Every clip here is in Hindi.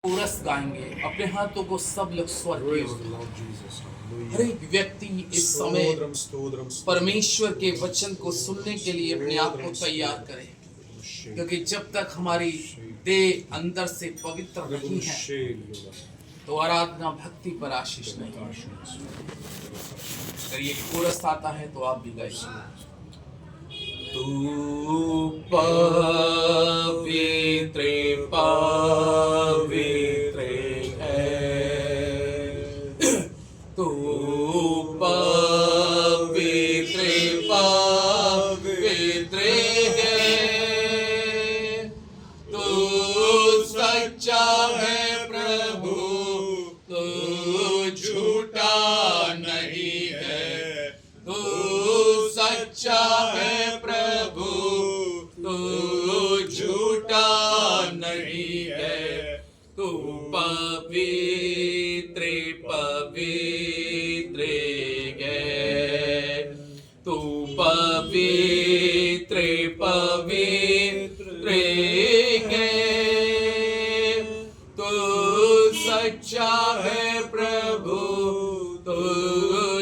कोरस गाएंगे। अपने हाथों को सब लोग स्वर किए हर एक व्यक्ति इस समय परमेश्वर के वचन को सुनने के लिए अपने आप को तैयार करे, क्योंकि जब तक हमारी देह अंदर से पवित्र नहीं है तो आराधना भक्ति पर आशीष नहीं। अगर ये कोरस आता है तो आप भी गाइए। तू पवित्र पवित्र है, तू पवित्र पवित्र है, तू सच्चा है प्रभु, तू झूठा नहीं है, तू सच्चा है पवित्र पवित्र है, तू पवित्र पवित्र है, तू सच्चा है प्रभु, तू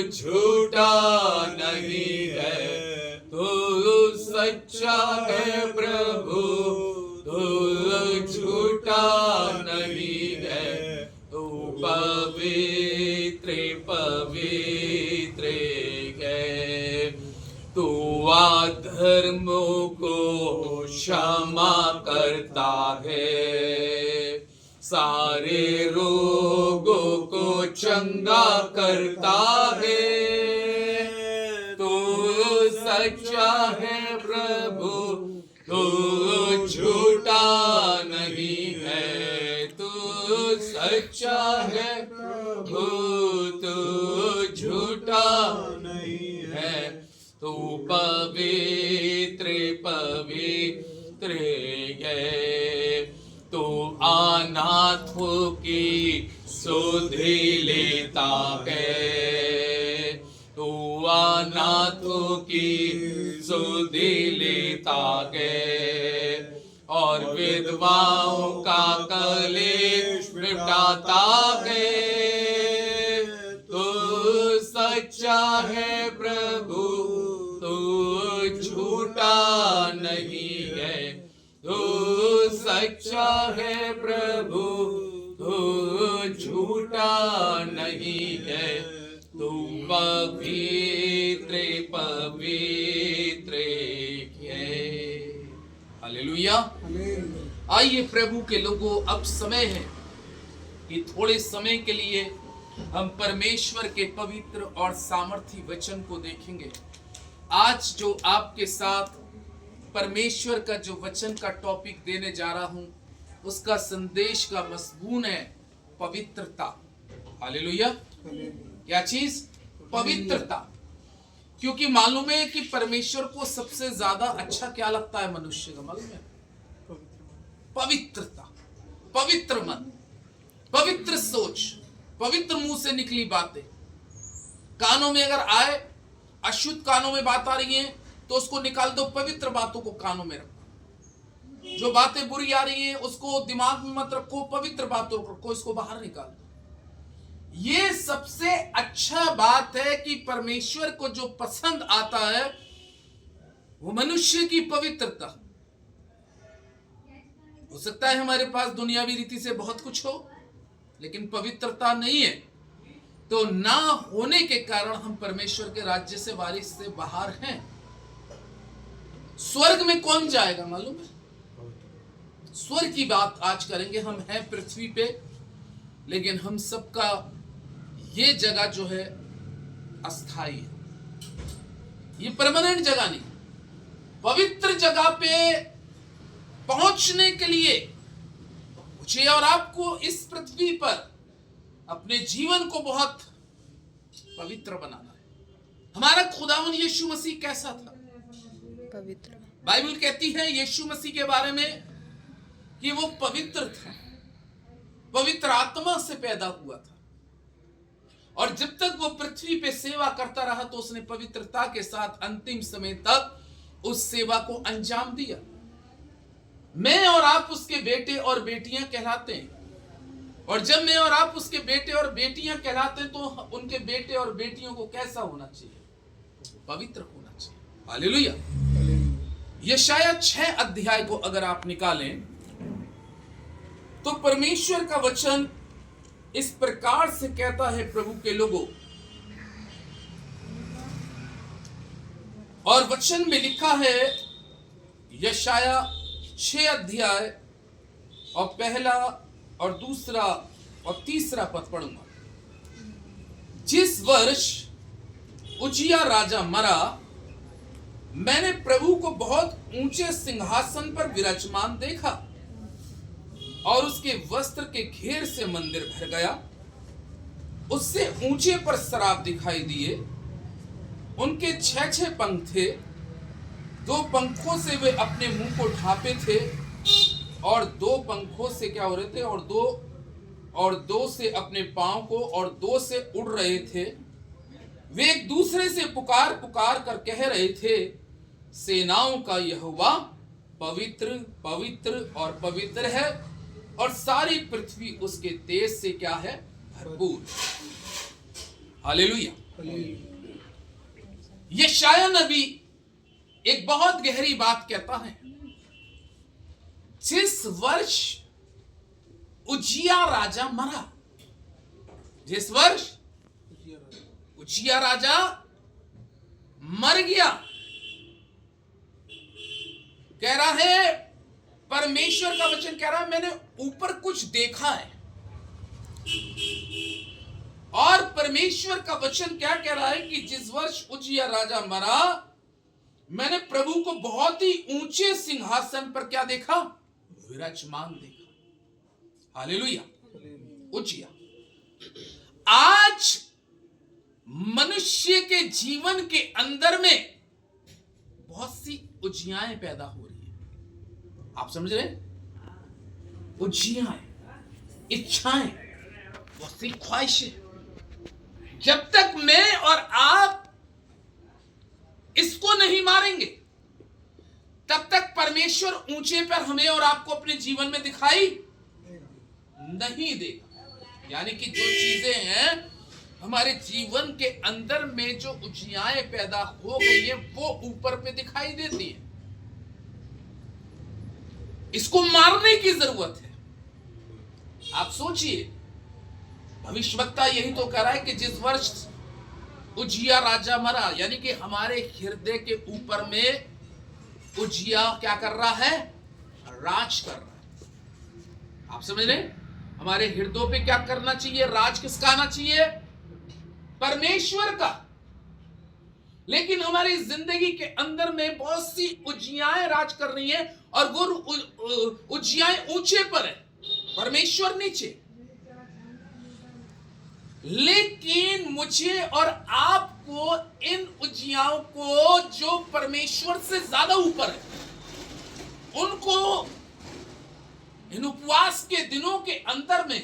झूठा नहीं है, तू सच्चा है प्रभु, तू झूठा नहीं है, तू पवित्र पवित्र है, तू अधर्मों को क्षमा करता है, सारे रोगों को चंगा करता है, तू सच्चा है प्रभु, तू झूठा नहीं है, तू सच्चा है प्रभु, तू झूठा नहीं है, तू पवित्र पवित्र है, तू अनाथों की सुधि लेता है, तू अनाथों की सुधि लेता है, और विधवाओं का कलेश मिटाता है, तू सच्चा है प्रभु, तू झूठा नहीं है, तू सच्चा है प्रभु, तू झूठा नहीं है, तू पवित्र पवित्र है। हालेलुया। आइए प्रभु के लोगों, अब समय है कि थोड़े समय के लिए हम परमेश्वर के पवित्र और सामर्थी वचन को देखेंगे। आज जो आपके साथ परमेश्वर का जो वचन का टॉपिक देने जा रहा हूं, उसका संदेश का मजमून है पवित्रता। हालेलुया। क्या चीज? पवित्रता। क्योंकि मालूम है कि परमेश्वर को सबसे ज्यादा अच्छा क्या लगता है मनुष्य का? मालूम है? पवित्रता, पवित्र मन, पवित्र सोच, पवित्र मुंह से निकली बातें। कानों में अगर आए, अशुद्ध कानों में बात आ रही है तो उसको निकाल दो, पवित्र बातों को कानों में रखो। जो बातें बुरी आ रही हैं उसको दिमाग में मत रखो, पवित्र बातों को रखो, इसको बाहर निकाल दो। ये सबसे अच्छा बात है कि परमेश्वर को जो पसंद आता है वो मनुष्य की पवित्रता। हो सकता है हमारे पास दुनियावी रीति से बहुत कुछ हो, लेकिन पवित्रता नहीं है, तो ना होने के कारण हम परमेश्वर के राज्य से, वारिस से बाहर हैं। स्वर्ग में कौन जाएगा मालूम है? स्वर्ग की बात आज करेंगे। हम हैं पृथ्वी पे, लेकिन हम सबका ये जगह जो है अस्थाई है, ये परमानेंट जगह नहीं। पवित्र जगह पे पहुंचने के लिए मुझे और आपको इस पृथ्वी पर अपने जीवन को बहुत पवित्र बनाना है। हमारा खुदावन यीशु मसीह कैसा था? पवित्र। बाइबल कहती है यीशु मसीह के बारे में कि वो पवित्र था, पवित्र आत्मा से पैदा हुआ था, और जब तक वो पृथ्वी पे सेवा करता रहा तो उसने पवित्रता के साथ अंतिम समय तक उस सेवा को अंजाम दिया। मैं और आप उसके बेटे और बेटियां कहलाते हैं। और जब मैं और आप उसके बेटे और बेटियां कहलाते हैं तो उनके बेटे और बेटियों को कैसा होना चाहिए? पवित्र होना चाहिए। हालेलुया। यशाया 6 अध्याय को अगर आप निकालें तो परमेश्वर का वचन इस प्रकार से कहता है, प्रभु के लोगों, और वचन में लिखा है, यशाया 6 अध्याय और पहला और दूसरा और तीसरा पद पढ़ूंगा। जिस वर्ष उजिया राजा मरा, मैंने प्रभु को बहुत ऊंचे सिंहासन पर विराजमान देखा और उसके वस्त्र के घेर से मंदिर भर गया। उससे ऊंचे पर सराब दिखाई दिए। उनके 6 पंख थे। 2 पंखों से वे अपने मुंह को ढांपे थे और 2 पंखों से क्या हो रहे थे? और दो से अपने पांव को, और 2 से उड़ रहे थे। वे एक दूसरे से पुकार पुकार कर कह रहे थे, सेनाओं का यहोवा पवित्र पवित्र और पवित्र है, और सारी पृथ्वी उसके तेज से क्या है? भरपूर। हालेलुया। यशाया नबी एक बहुत गहरी बात कहता है। जिस वर्ष उजिया राजा मरा, जिस वर्ष उजिया राजा मर गया, कह रहा है, परमेश्वर का वचन कह रहा है, मैंने ऊपर कुछ देखा है। और परमेश्वर का वचन क्या कह रहा है कि जिस वर्ष उजिया राजा मरा, मैंने प्रभु को बहुत ही ऊंचे सिंहासन पर क्या देखा? विराजमान देखा। हालेलुया। उजिया। आज मनुष्य के जीवन के अंदर में बहुत सी उजियाएं पैदा हो रही है। आप समझ रहे हैं? उजियाएं, इच्छाएं, बहुत सी ख्वाहिशें। जब तक मैं और आप इसको नहीं मारेंगे, तब तक परमेश्वर ऊंचे पर हमें और आपको अपने जीवन में दिखाई नहीं देगा। यानी कि जो चीजें हैं हमारे जीवन के अंदर में, जो उजियाएं पैदा हो गई है, वो ऊपर पे दिखाई देती है। इसको मारने की जरूरत है। आप सोचिए, भविष्यवक्ता यही तो कह रहा है कि जिस वर्ष उजिया राजा मरा, यानी कि हमारे हृदय के ऊपर में उजिया क्या कर रहा है? राज कर रहा है। आप समझ रहे? हमारे हृदयों पे क्या करना चाहिए? राज किसका आना चाहिए? परमेश्वर का। लेकिन हमारी जिंदगी के अंदर में बहुत सी उजियाएं राज कर रही हैं, और वो उजियाएं ऊंचे पर है, परमेश्वर नीचे। लेकिन मुझे और आपको इन उजियाओं को, जो परमेश्वर से ज्यादा ऊपर है, उनको इन उपवास के दिनों के अंदर में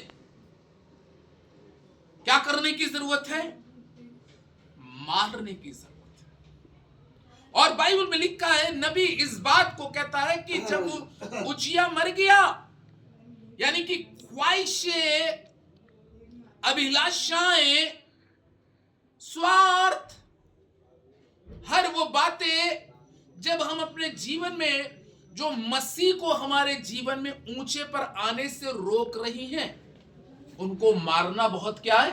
क्या करने की जरूरत है? मारने की जरूरत है। और बाइबल में लिखा है, नबी इस बात को कहता है कि जब उजिया मर गया, यानी कि ख्वाहिशें, अभिलाषाएं, स्वार्थ, हर वो बातें जब हम अपने जीवन में, जो मसीह को हमारे जीवन में ऊंचे पर आने से रोक रही हैं, उनको मारना बहुत क्या है?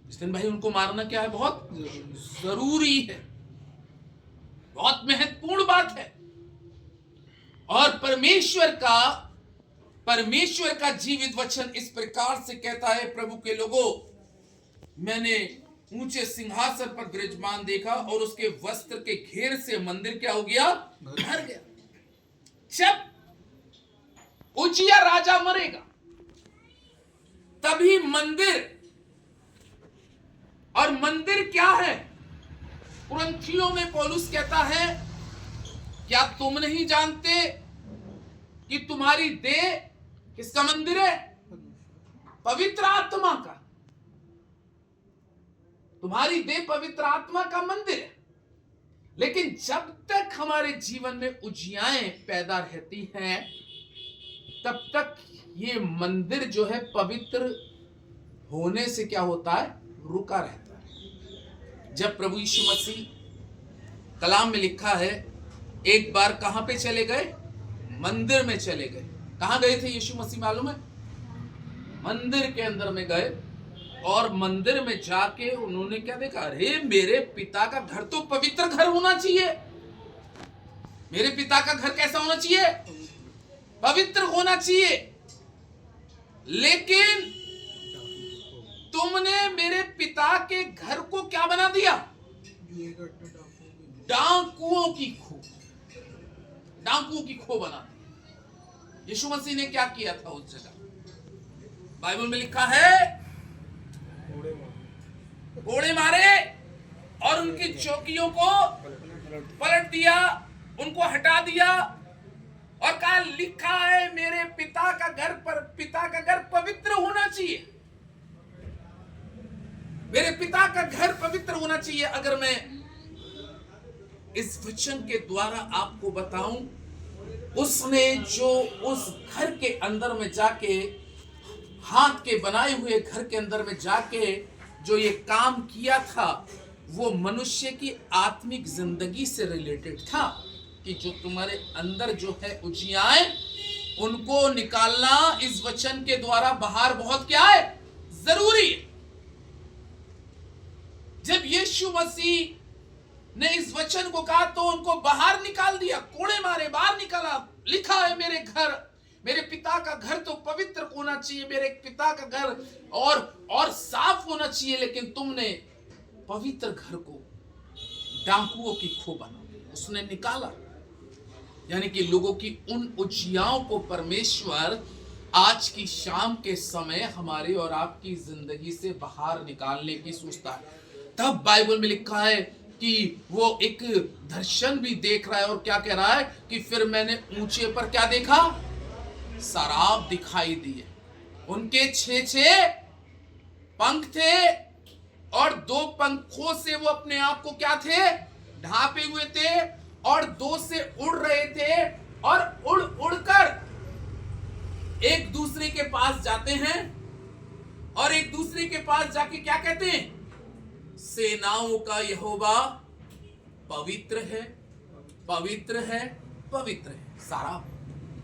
जितिन भाई, उनको मारना क्या है? बहुत जरूरी है, बहुत महत्वपूर्ण बात है। और परमेश्वर का जीवित वचन इस प्रकार से कहता है, प्रभु के लोगों, मैंने ऊंचे सिंहासन पर विराजमान देखा और उसके वस्त्र के घेर से मंदिर क्या हो गया? भर गया। जब उजिया राजा मरेगा, तभी मंदिर, और मंदिर क्या है? कुरिन्थियों में पौलुस कहता है, क्या तुम नहीं जानते कि तुम्हारी देह किसका मंदिर है? पवित्र आत्मा का। तुम्हारी देह पवित्र आत्मा का मंदिर है। लेकिन जब तक हमारे जीवन में उजियाएं पैदा रहती हैं, तब तक ये मंदिर जो है पवित्र होने से क्या होता है, रुका रहता है। जब प्रभु यीशु मसीह, कलाम में लिखा है, एक बार कहां पे चले गए, मंदिर में चले गए। कहां गए थे यीशु मसीह मालूम है? मंदिर के अंदर में गए और मंदिर में जाके उन्होंने क्या देखा, अरे मेरे पिता का घर तो पवित्र घर होना चाहिए। मेरे पिता का घर कैसा होना चाहिए, पवित्र होना चाहिए। लेकिन तुमने मेरे पिता के घर को क्या बना दिया, डाकुओं की खो, डाकुओं की खो बना दी। यीशु मसीह ने क्या किया था उस जगह? बाइबल में लिखा है, कोड़े मारे और उनकी चौकियों को पलट दिया, उनको हटा दिया और कहा, लिखा है मेरे पिता का घर पवित्र होना चाहिए। मेरे पिता का घर पवित्र होना चाहिए। अगर मैं इस वचन के द्वारा आपको बताऊं, उसने जो उस घर के अंदर में जाके, हाथ के बनाए हुए घर के अंदर में जाके जो ये काम किया था, वो मनुष्य की आत्मिक जिंदगी से रिलेटेड था कि जो तुम्हारे अंदर जो है उजियाएं, उनको निकालना इस वचन के द्वारा बाहर बहुत क्या है, जरूरी है। जब यीशु मसीह ने इस वचन को कहा तो उनको बाहर निकाल दिया, कोड़े मारे बाहर निकाला। लिखा है मेरे पिता का घर तो पवित्र होना चाहिए, मेरे पिता का घर और साफ होना चाहिए, लेकिन तुमने पवित्र घर को डाकुओं की खो बना दिया। उसने निकाला, यानी कि लोगों की उन उजियाओं को परमेश्वर आज की शाम के समय हमारे और आपकी जिंदगी से बाहर निकालने की सोचता है। तब बाइबल में लिखा है कि वो एक दर्शन भी देख रहा है और क्या कह रहा है कि फिर मैंने ऊंचे पर क्या देखा, सराब दिखाई दिए। उनके 6 पंख थे और 2 पंखों से वो अपने आप को क्या थे, ढांपे हुए थे और 2 से उड़ रहे थे और उड़कर एक दूसरे के पास जाते हैं और एक दूसरे के पास जाके क्या कहते हैं, सेनाओं का यहोवा पवित्र है, पवित्र है, पवित्र है।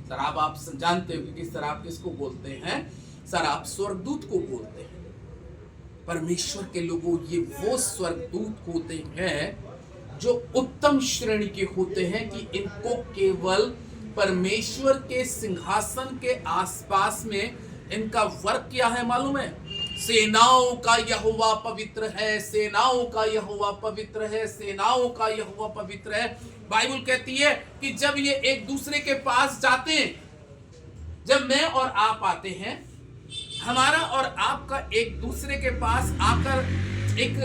शराब आप जानते हो कि शराब किसको बोलते हैं, शराब स्वर्गदूत को बोलते हैं। परमेश्वर के लोगों, ये वो स्वर्गदूत होते हैं जो उत्तम श्रेणी के होते हैं कि इनको केवल परमेश्वर के सिंहासन के आसपास में इनका वर्क क्या है मालूम है, सेनाओं का यहोवा पवित्र है, सेनाओं का यहोवा पवित्र है, सेनाओं का यहोवा पवित्र है। बाइबल कहती है कि जब ये एक दूसरे के पास जाते हैं, जब मैं और आप आते हैं, हमारा और आपका एक दूसरे के पास आकर एक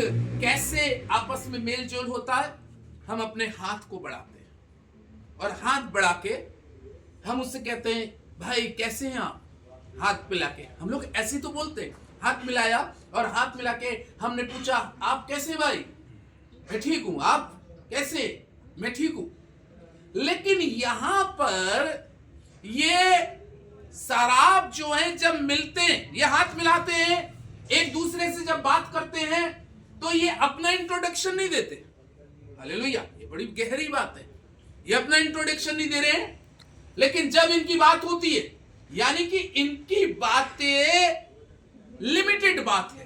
कैसे आपस में मेल जोल होता है, हम अपने हाथ को बढ़ाते हैं और हाथ बढ़ा के हम उससे कहते हैं, भाई कैसे हैं आप, हाथ मिला के। हम लोग ऐसे तो बोलते हैं, हाथ मिलाया और हाथ मिला के हमने पूछा, आप कैसे भाई, मैं ठीक हूं, आप कैसे, मैं ठीक हूं। लेकिन यहां पर ये शराब जो है जब मिलते हैं, ये हाथ मिलाते हैं, एक दूसरे से जब बात करते हैं तो ये अपना इंट्रोडक्शन नहीं देते। हालेलुया, ये बड़ी गहरी बात है। ये अपना इंट्रोडक्शन नहीं दे रहे हैं, लेकिन जब इनकी बात होती है, यानी कि इनकी बातें लिमिटेड बात है,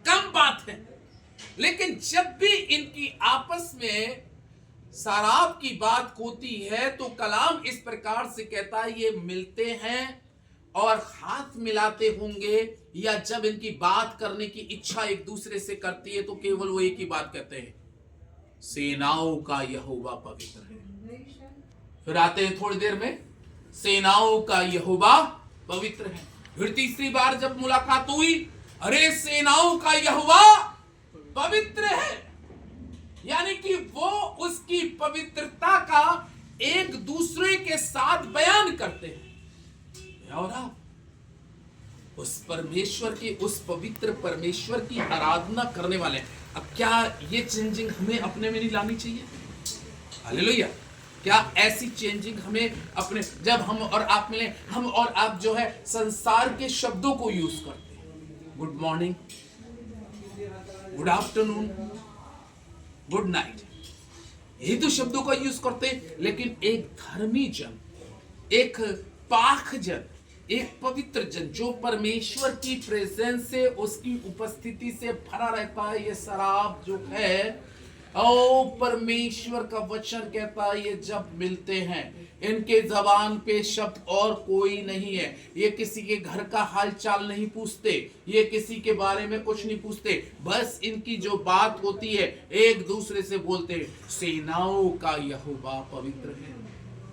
कम बात है, लेकिन जब भी इनकी आपस में शराब की बात होती है तो कलाम इस प्रकार से कहता है, ये मिलते हैं और हाथ मिलाते होंगे, या जब इनकी बात करने की इच्छा एक दूसरे से करती है तो केवल वो एक ही बात कहते हैं, सेनाओं का यहोवा पवित्र है। फिर आते हैं थोड़ी देर में, सेनाओं का यहोवा पवित्र है। फिर तीसरी बार जब मुलाकात हुई, अरे सेनाओं का यहोवा पवित्र है, यानी कि वो उसकी पवित्रता का एक दूसरे के साथ बयान करते हैं। और आप उस परमेश्वर की, उस पवित्र परमेश्वर की आराधना करने वाले हैं। अब क्या ये चेंजिंग हमें अपने में नहीं लानी चाहिए? हालेलुया। क्या ऐसी चेंजिंग हमें अपने, जब हम और आप मिले, हम और आप जो है संसार के शब्दों को यूज करते हैं, good morning, good afternoon, good night, यही तो शब्दों का यूज करते हैं। लेकिन एक धर्मी जन, एक पाक जन, एक पवित्र जन जो परमेश्वर की प्रेजेंस से, उसकी उपस्थिति से भरा रहता है, ये शराब जो है, ओ परमेश्वर का वचन कहता है, ये जब मिलते हैं, इनके जबान पे शब्द और कोई नहीं है, ये किसी के घर का हालचाल नहीं पूछते, ये किसी के बारे में कुछ नहीं पूछते, बस इनकी जो बात होती है एक दूसरे से बोलते हैं, सेनाओं का यहोवा पवित्र है,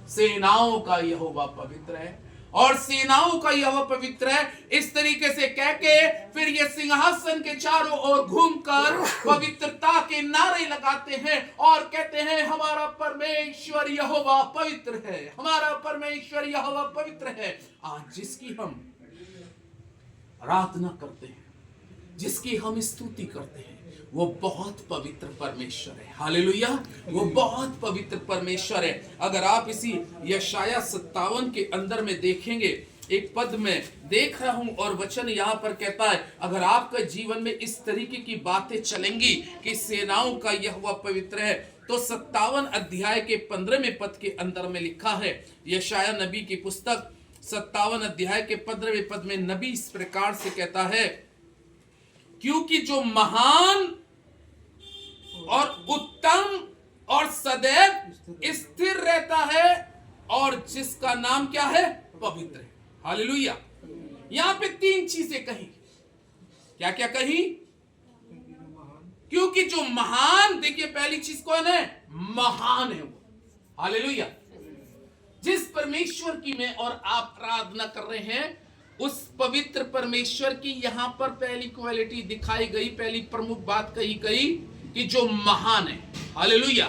सेनाओं का यहोवा पवित्र है, और सेनाओं का यहोवा पवित्र है। इस तरीके से कह के फिर ये सिंहासन के चारों ओर घूमकर पवित्रता के नारे लगाते हैं और कहते हैं, हमारा परमेश्वर यहोवा पवित्र है, हमारा परमेश्वर यहोवा पवित्र है। आज जिसकी हम आराधना करते हैं, जिसकी हम स्तुति करते हैं, वो बहुत पवित्र परमेश्वर है। हालेलुया, वो बहुत पवित्र परमेश्वर है। अगर आप इसी यशाया 57 के अंदर में देखेंगे, एक पद में देख रहा हूं और वचन यहां पर कहता है, अगर आपके जीवन में इस तरीके की बातें चलेंगी कि सेनाओं का यहोवा पवित्र है, तो 57 अध्याय के 15वें पद के अंदर में लिखा है, यशाया नबी की पुस्तक 57 अध्याय के 15वें पद में नबी इस प्रकार से कहता है, क्योंकि जो महान और उत्तम और सदैव स्थिर रहता है और जिसका नाम क्या है, पवित्र है। हालेलुया। यहां पे 3 चीजें कही, क्या क्या कही? क्योंकि जो महान, देखिए पहली चीज कौन है? महान है वो। हालेलुया। जिस परमेश्वर की मैं और आप आराधना कर रहे हैं, उस पवित्र परमेश्वर की यहां पर पहली क्वालिटी दिखाई गई, पहली प्रमुख बात कही गई कि जो महान है। हालेलुया।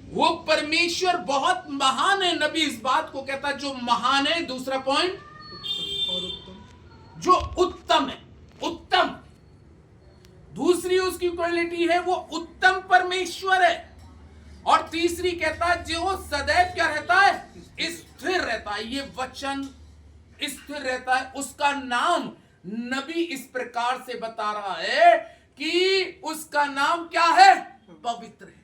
वो परमेश्वर बहुत महान है। नबी इस बात को कहता है, जो महान है। दूसरा पॉइंट, जो उत्तम है, उत्तम। दूसरी उसकी क्वालिटी है, वो उत्तम परमेश्वर है। और तीसरी कहता है, जो सदैव क्या रहता है, स्थिर रहता है। ये वचन स्थिर रहता है। उसका नाम नबी इस प्रकार से बता रहा है कि उसका नाम क्या है, पवित्र है।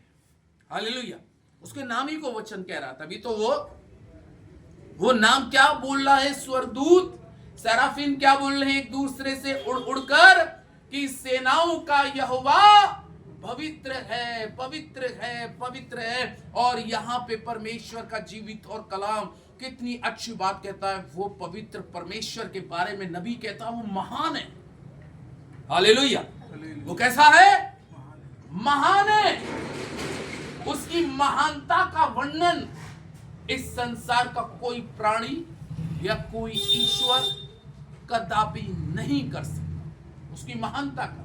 हालेलुया। उसके नाम ही को वचन कह रहा था। अभी तो वो नाम क्या बोल रहा है? स्वर्गदूत सेराफिन क्या बोल रहे हैं एक दूसरे से उड़ उड़कर कि सेनाओं का यहोवा पवित्र है, पवित्र है, पवित्र है। और यहां पे परमेश्वर का जीवित और कलाम कितनी अच्छी बात कहता है। वो पवित्र परमेश्वर के बारे में नबी कहता है, वो महान है। हालेलुया। वो कैसा है? महान है। उसकी महानता का वर्णन इस संसार का कोई प्राणी या कोई ईश्वर कदापि नहीं कर सकता, उसकी महानता का।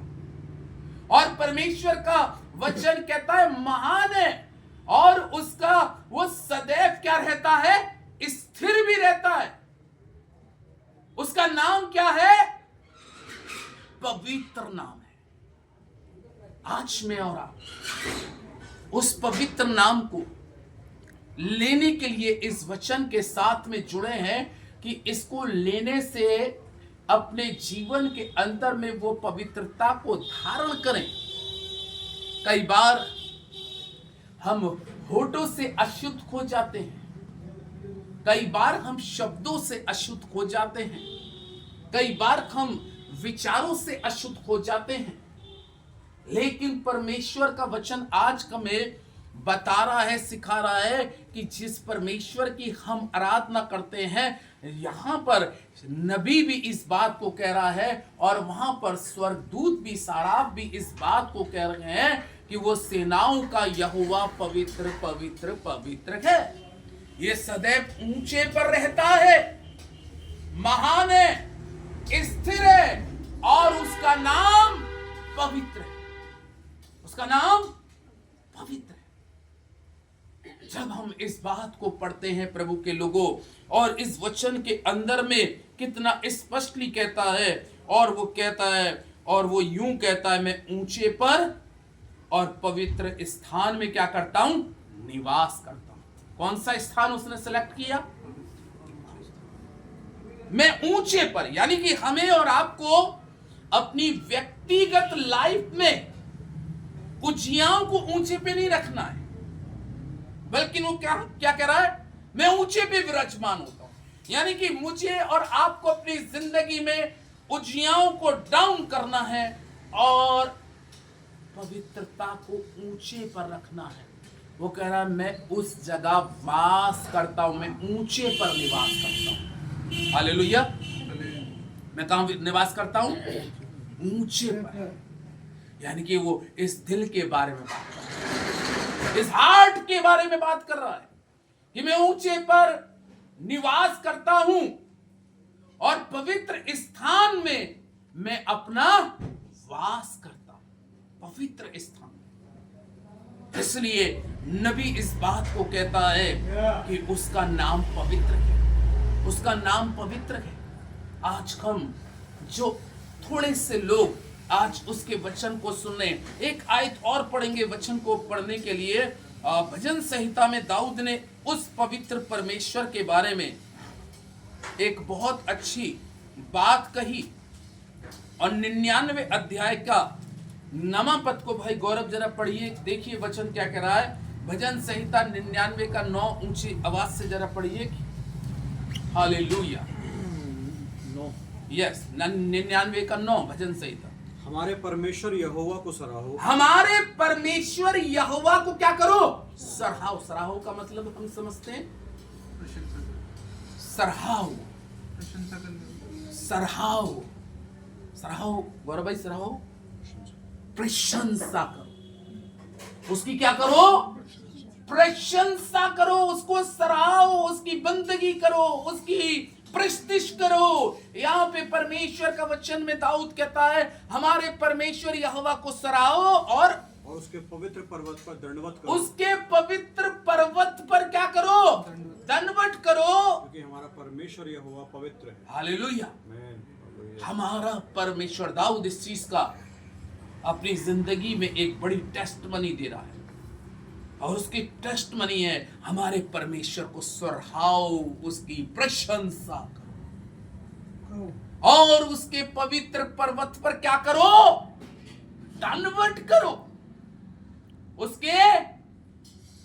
और परमेश्वर का वचन कहता है महान है, और उसका वो सदैव क्या रहता है, स्थिर भी रहता है। उसका नाम क्या है? पवित्र नाम है। आज मैं और आप उस पवित्र नाम को लेने के लिए इस वचन के साथ में जुड़े हैं कि इसको लेने से अपने जीवन के अंदर में वो पवित्रता को धारण करें। कई बार हम होठों से अशुद्ध हो जाते हैं, कई बार हम शब्दों से अशुद्ध हो जाते हैं, कई बार हम विचारों से अशुद्ध हो जाते हैं। लेकिन परमेश्वर का वचन आज हमें बता रहा है, सिखा रहा है कि जिस परमेश्वर की हम आराधना करते हैं, यहां पर नबी भी इस बात को कह रहा है और वहां पर स्वर्गदूत भी, साराफ भी इस बात को कह रहे हैं कि वो सेनाओं का यहोवा पवित्र पवित्र पवित्र है। ये सदैव ऊंचे पर रहता है, महान है, स्थिर है, और उसका नाम पवित्र है। उसका नाम पवित्र है। जब हम इस बात को पढ़ते हैं प्रभु के लोगों, और इस वचन के अंदर में कितना स्पष्टली कहता है, और वो कहता है, और वो यूं कहता है, मैं ऊंचे पर और पवित्र स्थान में क्या करता हूं, निवास करता हूं। कौन सा स्थान उसने सेलेक्ट किया? मैं ऊंचे पर, यानी कि हमें और आपको अपनी व्यक्तिगत लाइफ में कुजियाओं को ऊंचे पे नहीं रखना है, बल्कि वो क्या क्या कह रहा है? मैं ऊंचे पे विराजमान होता हूं। यानी कि मुझे और आपको अपनी जिंदगी में उजियाओं को डाउन करना है और पवित्रता को ऊंचे पर रखना है। वो कह रहा है मैं उस जगह वास करता हूं, मैं ऊंचे पर निवास करता हूं। हालेलुया। मैं कहां निवास करता हूं? ऊंचे पर। यानी कि वो इस दिल के बारे में बात कर रहा है, इस हार्ट के बारे में बात कर रहा है कि मैं ऊंचे पर निवास करता हूं और पवित्र स्थान में मैं अपना वास करता हूं। पवित्र स्थान। इसलिए नबी इस बात को कहता है कि उसका नाम पवित्र है, उसका नाम पवित्र है। आज हम जो थोड़े से लोग आज उसके वचन को सुनने, एक आयत और पढ़ेंगे वचन को पढ़ने के लिए। भजन संहिता में दाऊद ने उस पवित्र परमेश्वर के बारे में एक बहुत अच्छी बात कही और 99 अध्याय का 9 पद को भाई गौरव जरा पढ़िए, देखिए वचन क्या कह रहा है। भजन संहिता 99 का 9 ऊंची आवाज से जरा पढ़िए। हालेलुया। यस, 99 का 9 भजन संहिता। हमारे परमेश्वर यहोवा को सराहो। हमारे परमेश्वर यहोवा को क्या करो? सराहो। सराहो का मतलब हम समझते हैं, सराहो, सराहो, सराहो। गौरव भाई सराहो, प्रशंसा करो उसकी। क्या करो? प्रशंसा करो, उसको सराहो, उसकी बंदगी करो, उसकी प्रस्तिश करो। यहाँ पे परमेश्वर का वचन में दाऊद कहता है हमारे परमेश्वर यहोवा को सराहो और उसके पवित्र पर्वत पर दंडवत करो। उसके पवित्र पर्वत पर क्या करो? दंडवत करो, क्योंकि हमारा परमेश्वर यहोवा पवित्र है। हालेलुया। हमारा परमेश्वर, दाऊद इस चीज का अपनी जिंदगी में एक बड़ी टेस्टमनी दे रहा है और उसकी टेस्टमनी है हमारे परमेश्वर को सराहो, उसकी प्रशंसा करो और उसके पवित्र पर्वत पर क्या करो? दंडवत करो। उसके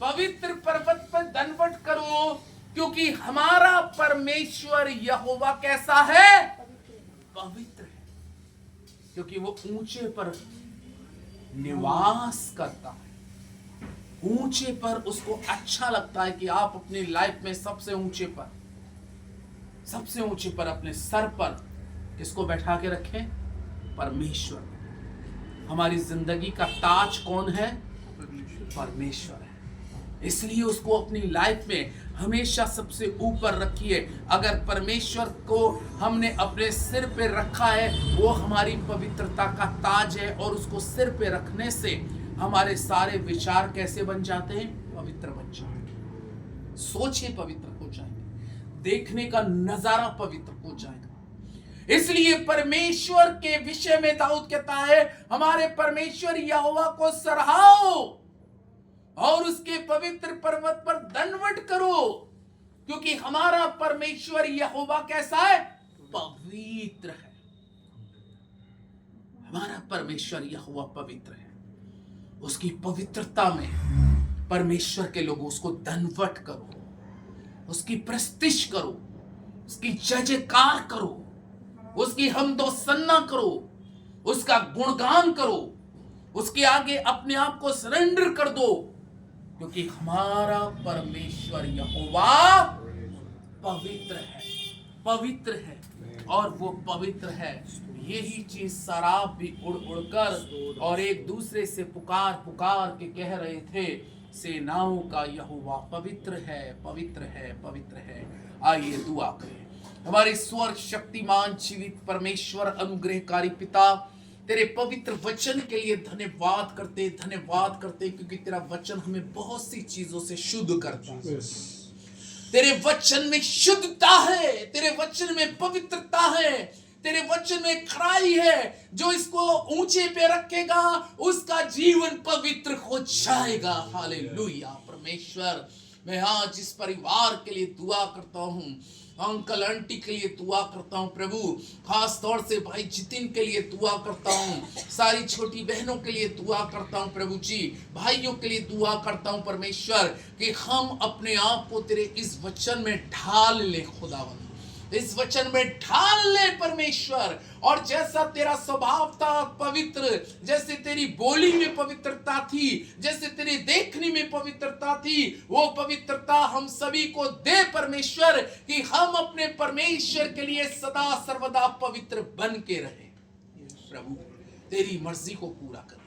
पवित्र पर्वत पर दंडवत करो, क्योंकि हमारा परमेश्वर यहोवा कैसा है? पवित्र है। क्योंकि वो ऊंचे पर निवास करता है। ऊंचे पर उसको अच्छा लगता है कि आप अपनी लाइफ में सबसे ऊंचे पर अपने सर पर किसको बैठा के रखें? परमेश्वर। हमारी जिंदगी का ताज कौन है? परमेश्वर है। इसलिए उसको अपनी लाइफ में हमेशा सबसे ऊपर रखिए। अगर परमेश्वर को हमने अपने सिर पे रखा है, वो हमारी पवित्रता का ताज है और उसको सिर पे रखने से हमारे सारे विचार कैसे बन जाते हैं? पवित्र बन जाते हैं। सोचे पवित्र हो जाएंगे, देखने का नजारा पवित्र हो जाएगा। इसलिए परमेश्वर के विषय में दाऊद कहता है हमारे परमेश्वर यहोवा को सराहो और उसके पवित्र पर्वत पर दंडवत करो, क्योंकि हमारा परमेश्वर यहोवा कैसा है? पवित्र है। हमारा परमेश्वर यहोवा पवित्र है। उसकी पवित्रता में परमेश्वर के लोगों उसको दंडवत करो, उसकी प्रस्तिश करो, उसकी जय जयकार करो, उसकी हमदो सन्ना करो, उसका गुणगान करो, उसके आगे अपने आप को सरेंडर कर दो, क्योंकि हमारा परमेश्वर यहोवा पवित्र है। पवित्र है और वो पवित्र है। यही चीज शराब भी उड़ उड़कर और एक दूसरे से पुकार पुकार के कह रहे थे सेनाओं का यहोवा पवित्र है, पवित्र है, पवित्र है। आइए दुआ करें। हमारे स्वर्ग शक्तिमान जीवित परमेश्वर अनुग्रहकारी पिता, तेरे पवित्र वचन के लिए धन्यवाद करते क्योंकि तेरा वचन हमें बहुत सी चीजों से शुद्ध करता है। तेरे वचन में शुद्धता है, तेरे वचन में पवित्रता है, तेरे वचन में खराई है। जो इसको ऊंचे पे रखेगा उसका जीवन पवित्र हो जाएगा। हालेलुया। परमेश्वर मैं आज इस परिवार के लिए दुआ करता हूँ, अंकल आंटी के लिए दुआ करता हूँ प्रभु, खास तौर से भाई जितिन के लिए दुआ करता हूँ, सारी छोटी बहनों के लिए दुआ करता हूँ प्रभु जी, भाइयों के लिए दुआ करता हूँ परमेश्वर कि हम अपने आप को तेरे इस वचन में ढाल ले खुदावन, इस वचन में ढाल ले परमेश्वर। और जैसा तेरा स्वभाव था पवित्र, जैसे तेरी बोली में पवित्रता थी, जैसे तेरे देखने में पवित्रता थी, वो पवित्रता हम सभी को दे परमेश्वर, कि हम अपने परमेश्वर के लिए सदा सर्वदा पवित्र बन के रहे। प्रभु तेरी मर्जी को पूरा करे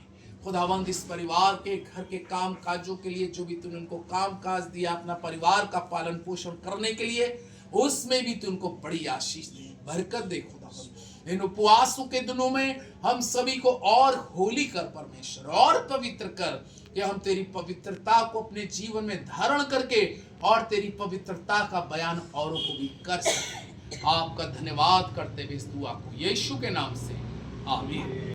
खुदावंद, इस परिवार के घर के काम काजों के लिए जो भी तूने उनको काम काज दिया अपना परिवार का पालन पोषण करने के लिए, उसमें भी तू उनको बड़ी आशीष दे, बरकत दे खुदावंद। इन उपवासों के दिनों में हम सभी को और होली कर परमेश्वर, और पवित्र कर, कि हम तेरी पवित्रता को अपने जीवन में धारण करके और तेरी पवित्रता का बयान औरों को भी कर सकें। आपका धन्यवाद करते हुए इस दुआ को यीशु के नाम से आमीन।